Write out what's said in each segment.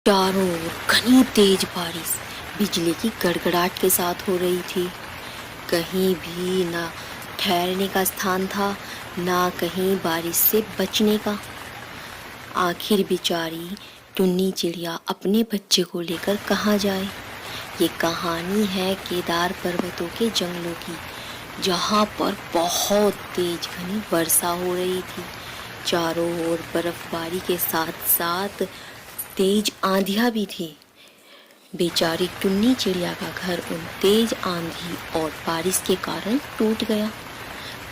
चारों ओर घनी तेज बारिश बिजली की गड़गड़ाहट के साथ हो रही थी। कहीं भी ना ठहरने का स्थान था, ना कहीं बारिश से बचने का। आखिर बेचारी टुन्नी चिड़िया अपने बच्चे को लेकर कहाँ जाए। ये कहानी है केदार पर्वतों के जंगलों की, जहाँ पर बहुत तेज घनी वर्षा हो रही थी। चारों ओर बर्फबारी के साथ साथ तेज आंधियाँ भी थी। बेचारी टुन्नी चिड़िया का घर उन तेज आंधी और बारिश के कारण टूट गया,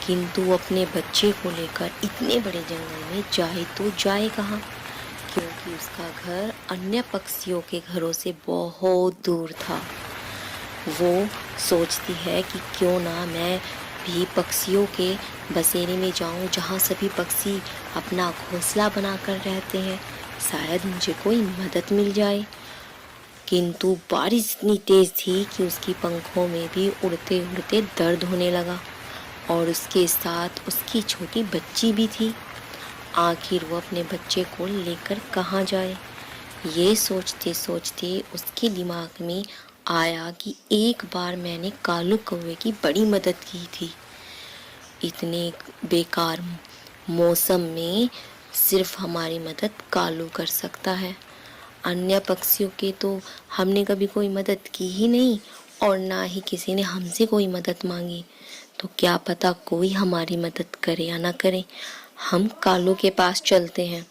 किंतु वो अपने बच्चे को लेकर इतने बड़े जंगल में जाए तो जाए कहाँ, क्योंकि उसका घर अन्य पक्षियों के घरों से बहुत दूर था। वो सोचती है कि क्यों ना मैं भी पक्षियों के बसेरे में जाऊं, जहां सभी पक्षी अपना घोंसला बनाकर रहते हैं। शायद मुझे कोई मदद मिल जाए। किंतु बारिश इतनी तेज थी कि उसकी पंखों में भी उड़ते उड़ते दर्द होने लगा, और उसके साथ उसकी छोटी बच्ची भी थी। आखिर वो अपने बच्चे को लेकर कहाँ जाए। ये सोचते सोचते उसके दिमाग में आया कि एक बार मैंने कालू कौवे की बड़ी मदद की थी। इतने बेकार मौसम में सिर्फ हमारी मदद कालू कर सकता है। अन्य पक्षियों के तो हमने कभी कोई मदद की ही नहीं, और ना ही किसी ने हमसे कोई मदद मांगी। तो क्या पता कोई हमारी मदद करे या ना करे। हम कालू के पास चलते हैं।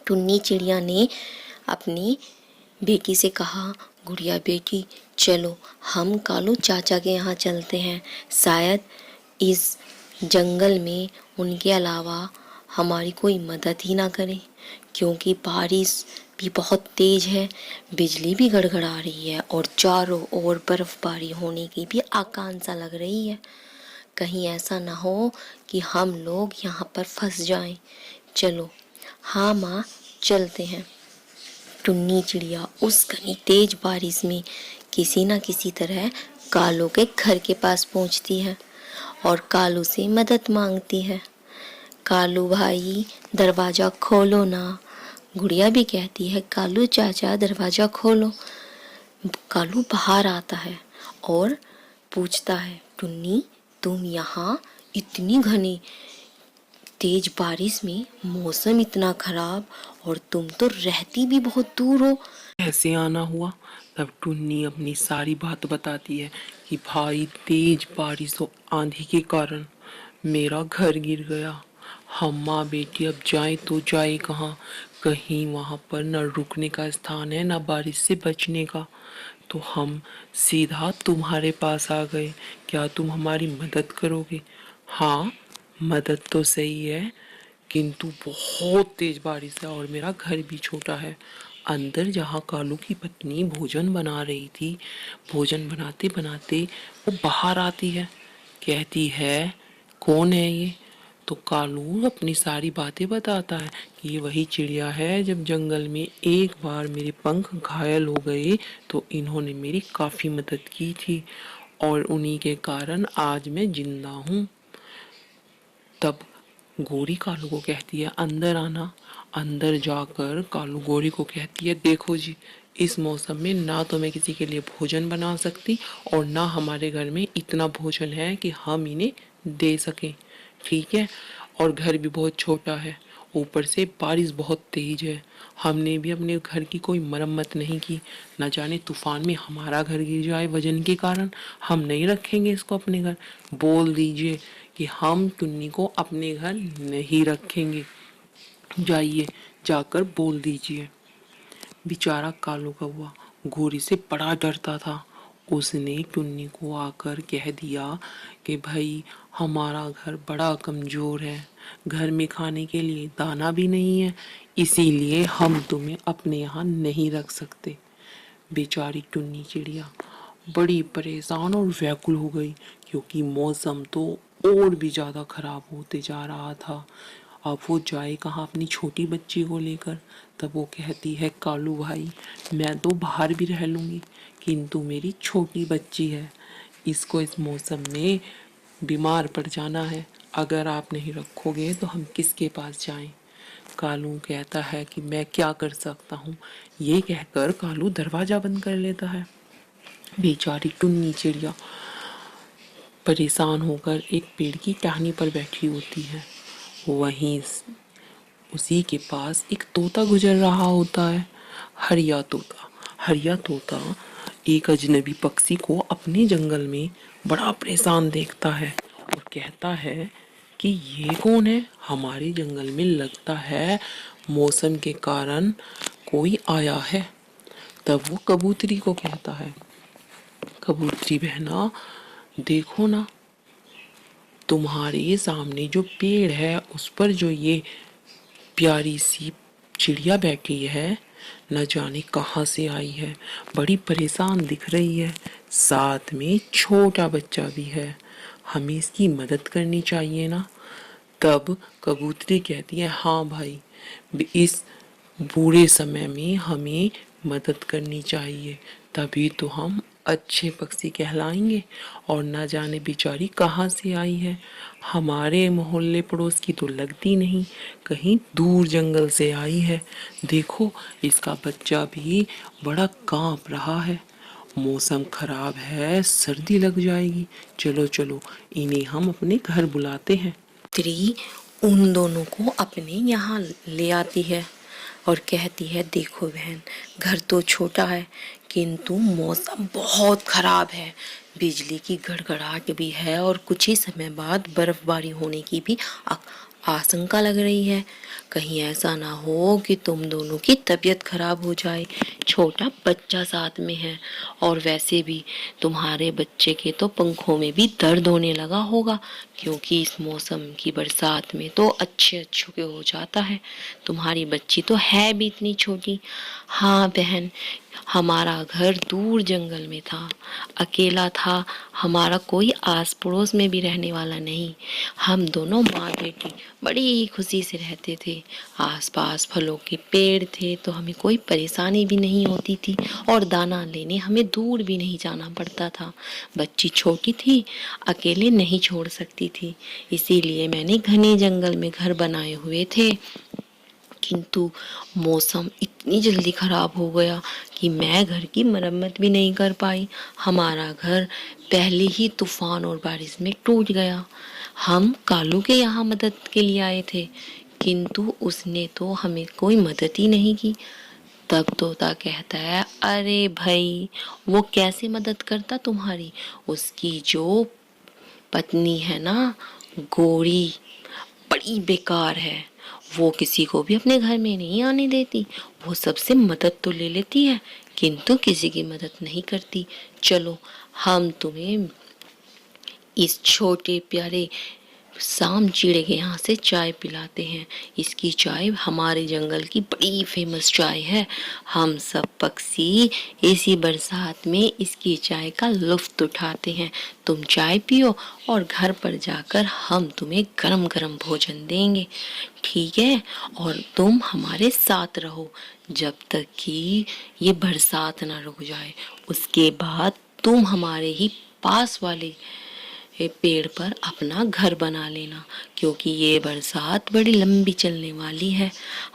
टुन्नी चिड़िया ने अपनी बेटी से कहा, गुड़िया बेटी चलो हम कालू चाचा के यहाँ चलते हैं। शायद इस जंगल में उनके अलावा हमारी कोई मदद ही ना करे, क्योंकि बारिश भी बहुत तेज है, बिजली भी गड़गड़ा रही है और चारों ओर बर्फबारी होने की भी आकांक्षा लग रही है। कहीं ऐसा ना हो कि हम लोग यहाँ पर फंस जाएं। चलो, हाँ माँ चलते हैं। टुन्नी चिड़िया उस घनी तेज बारिश में किसी न किसी तरह कालू के घर के पास पहुँचती है और कालू से मदद मांगती है। कालू भाई दरवाज़ा खोलो ना। गुड़िया भी कहती है, कालू चाचा दरवाज़ा खोलो। कालू बाहर आता है और पूछता है, टुन्नी तुम यहाँ इतनी घनी तेज बारिश में, मौसम इतना खराब, और तुम तो रहती भी बहुत दूर हो, कैसे आना हुआ। तब टुन्नी अपनी सारी बात बताती है कि भाई तेज बारिश और आंधी के कारण मेरा घर गिर गया। हम माँ बेटी अब जाए तो जाए कहाँ। कहीं वहाँ पर न रुकने का स्थान है, न बारिश से बचने का। तो हम सीधा तुम्हारे पास आ गए। क्या तुम हमारी मदद करोगे? हाँ, मदद तो सही है, किंतु बहुत तेज बारिश है और मेरा घर भी छोटा है। अंदर जहाँ कालू की पत्नी भोजन बना रही थी, भोजन बनाते बनाते वो बाहर आती है, कहती है कौन है ये। तो कालू अपनी सारी बातें बताता है कि ये वही चिड़िया है, जब जंगल में एक बार मेरे पंख घायल हो गए तो इन्होंने मेरी काफ़ी मदद की थी, और उन्हीं के कारण आज मैं जिंदा हूँ। तब गोरी कालू को कहती है अंदर आना। अंदर जाकर कालू गोरी को कहती है, देखो जी, इस मौसम में ना तो मैं किसी के लिए भोजन बना सकती, और ना हमारे घर में इतना भोजन है कि हम इन्हें दे सकें, ठीक है। और घर भी बहुत छोटा है, ऊपर से बारिश बहुत तेज है। हमने भी अपने घर की कोई मरम्मत नहीं की, न जाने तूफान में हमारा घर गिर जाए वजन के कारण। हम नहीं रखेंगे इसको अपने घर। बोल दीजिए कि हम टुन्नी को अपने घर नहीं रखेंगे। जाइए, जाकर बोल दीजिए। बेचारा कालू कौवा गोरी से बड़ा डरता था। उसने टुन्नी को आकर कह दिया कि भाई हमारा घर बड़ा कमज़ोर है, घर में खाने के लिए दाना भी नहीं है, इसीलिए हम तुम्हें अपने यहाँ नहीं रख सकते। बेचारी टुन्नी चिड़िया बड़ी परेशान और व्याकुल हो गई, क्योंकि मौसम तो और भी ज़्यादा खराब होते जा रहा था। अब वो जाए कहाँ अपनी छोटी बच्ची को लेकर। तब वो कहती है, कालू भाई मैं तो बाहर भी रह लूँगी, किंतु मेरी छोटी बच्ची है, इसको इस मौसम में बीमार पड़ जाना है। अगर आप नहीं रखोगे तो हम किसके पास जाएं। कालू कहता है कि मैं क्या कर सकता हूँ। ये कहकर कालू दरवाजा बंद कर लेता है। बेचारी टुन्नी चिड़िया परेशान होकर एक पेड़ की टहनी पर बैठी होती है। वहीं उसी के पास एक तोता गुजर रहा होता है। हरिया तोता। हरिया तोता एक अजनबी पक्षी को अपने जंगल में बड़ा परेशान देखता है और कहता है कि ये कौन है हमारे जंगल में, लगता है मौसम के कारण कोई आया है। तब वो कबूतरी को कहता है, कबूतरी बहना देखो ना, तुम्हारे सामने जो पेड़ है उस पर जो ये प्यारी सी चिड़िया बैठी है, न जाने कहाँ से आई है, बड़ी परेशान दिख रही है, साथ में छोटा बच्चा भी है, हमें इसकी मदद करनी चाहिए ना। तब कबूतरी कहती है, हाँ भाई, इस बुरे समय में हमें मदद करनी चाहिए, तभी तो हम अच्छे पक्षी कहलाएंगे। और ना जाने बेचारी कहाँ से आई है, हमारे मोहल्ले पड़ोस की तो लगती नहीं, कहीं दूर जंगल से आई है। देखो इसका बच्चा भी बड़ा कांप रहा है, मौसम खराब है, सर्दी लग जाएगी, चलो चलो इन्हें हम अपने घर बुलाते हैं। स्त्री उन दोनों को अपने यहाँ ले आती है और कहती है, देखो बहन, घर तो छोटा है किंतु मौसम बहुत खराब है, बिजली की गड़गड़ाहट भी है और कुछ ही समय बाद बर्फबारी होने की भी आशंका लग रही है। कहीं ऐसा ना हो कि तुम दोनों की तबीयत खराब हो जाए, छोटा बच्चा साथ में है और वैसे भी तुम्हारे बच्चे के तो पंखों में भी दर्द होने लगा होगा, क्योंकि इस मौसम की बरसात में तो अच्छे के हो जाता है, तुम्हारी बच्ची तो है भी इतनी छोटी। हाँ बहन, हमारा घर दूर जंगल में था, अकेला था, हमारा कोई आस पड़ोस में भी रहने वाला नहीं, हम दोनों माँ बेटी बड़ी ही खुशी से रहते थे, आसपास फलों के पेड़ थे तो हमें कोई परेशानी भी नहीं होती थी और दाना लेने हमें दूर भी नहीं जाना पड़ता था। बच्ची छोटी थी, अकेले नहीं छोड़ सकती थी, इसीलिए मैंने घने जंगल में घर बनाए हुए थे, किंतु मौसम इतनी जल्दी खराब हो गया कि मैं घर की मरम्मत भी नहीं कर पाई, हमारा घर पहले ही तूफान और बारिश में टूट गया। हम कालू के यहाँ मदद के लिए आए थे, किंतु उसने तो हमें कोई मदद ही नहीं की। तब तोता कहता है, अरे भाई, वो कैसे मदद करता तुम्हारी, उसकी जो पत्नी है ना, गोरी, बड़ी बेकार है, वो किसी को भी अपने घर में नहीं आने देती, वो सबसे मदद तो ले लेती है किंतु किसी की मदद नहीं करती। चलो हम तुम्हें इस छोटे प्यारे शाम चिड़े के यहाँ से चाय पिलाते हैं, इसकी चाय हमारे जंगल की बड़ी फेमस चाय है, हम सब पक्षी इसी बरसात में इसकी चाय का लुत्फ उठाते हैं, तुम चाय पियो और घर पर जाकर हम तुम्हें गरम गरम भोजन देंगे, ठीक है, और तुम हमारे साथ रहो जब तक कि ये बरसात ना रुक जाए, उसके बाद तुम हमारे ही पास वाले पेड़ पर अपना घर बना लेना, क्योंकि ये बरसात बड़ी लंबी चलने वाली है,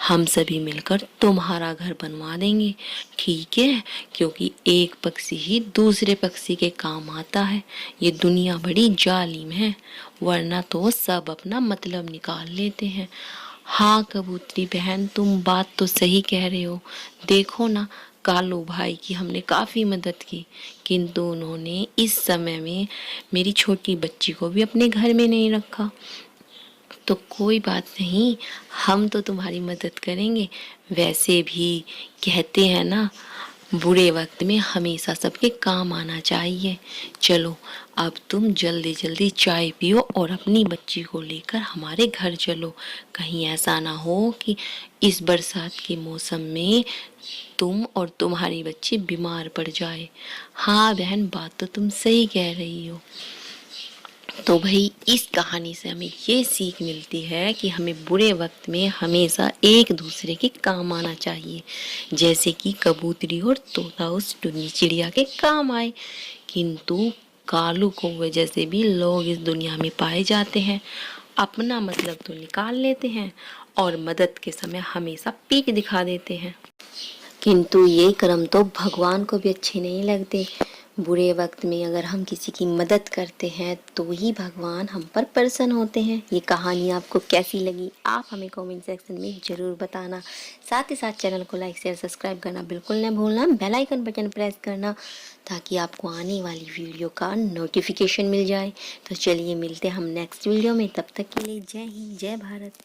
हम सभी मिलकर तुम्हारा घर बनवा देंगे, ठीक है, क्योंकि एक पक्षी ही दूसरे पक्षी के काम आता है, ये दुनिया बड़ी जालिम है, वरना तो सब अपना मतलब निकाल लेते हैं। हाँ कबूतरी बहन, तुम बात तो सही कह रहे हो, देखो ना, कालू भाई की हमने काफ़ी मदद की, किंतु उन्होंने इस समय में मेरी छोटी बच्ची को भी अपने घर में नहीं रखा, तो कोई बात नहीं, हम तो तुम्हारी मदद करेंगे, वैसे भी कहते हैं ना, बुरे वक्त में हमेशा सबके काम आना चाहिए। चलो अब तुम जल्दी जल्दी चाय पियो और अपनी बच्ची को लेकर हमारे घर चलो, कहीं ऐसा ना हो कि इस बरसात के मौसम में तुम और तुम्हारी बच्ची बीमार पड़ जाए। हाँ बहन, बात तो तुम सही कह रही हो। तो भाई इस कहानी से हमें ये सीख मिलती है कि हमें बुरे वक्त में हमेशा एक दूसरे के काम आना चाहिए, जैसे कि कबूतरी और तोता उस टुन्नी चिड़िया के काम आए, किंतु कालू कौवे जैसे भी लोग इस दुनिया में पाए जाते हैं, अपना मतलब तो निकाल लेते हैं और मदद के समय हमेशा पीठ दिखा देते हैं। किंतु ये कर्म तो भगवान को भी अच्छे नहीं लगते। बुरे वक्त में अगर हम किसी की मदद करते हैं तो ही भगवान हम पर प्रसन्न होते हैं। ये कहानी आपको कैसी लगी आप हमें कमेंट सेक्शन में ज़रूर बताना। साथ ही साथ चैनल को लाइक शेयर सब्सक्राइब करना बिल्कुल न भूलना। बेल आइकन बटन प्रेस करना ताकि आपको आने वाली वीडियो का नोटिफिकेशन मिल जाए। तो चलिए मिलते हम नेक्स्ट वीडियो में, तब तक के लिए जय हिंद जय भारत।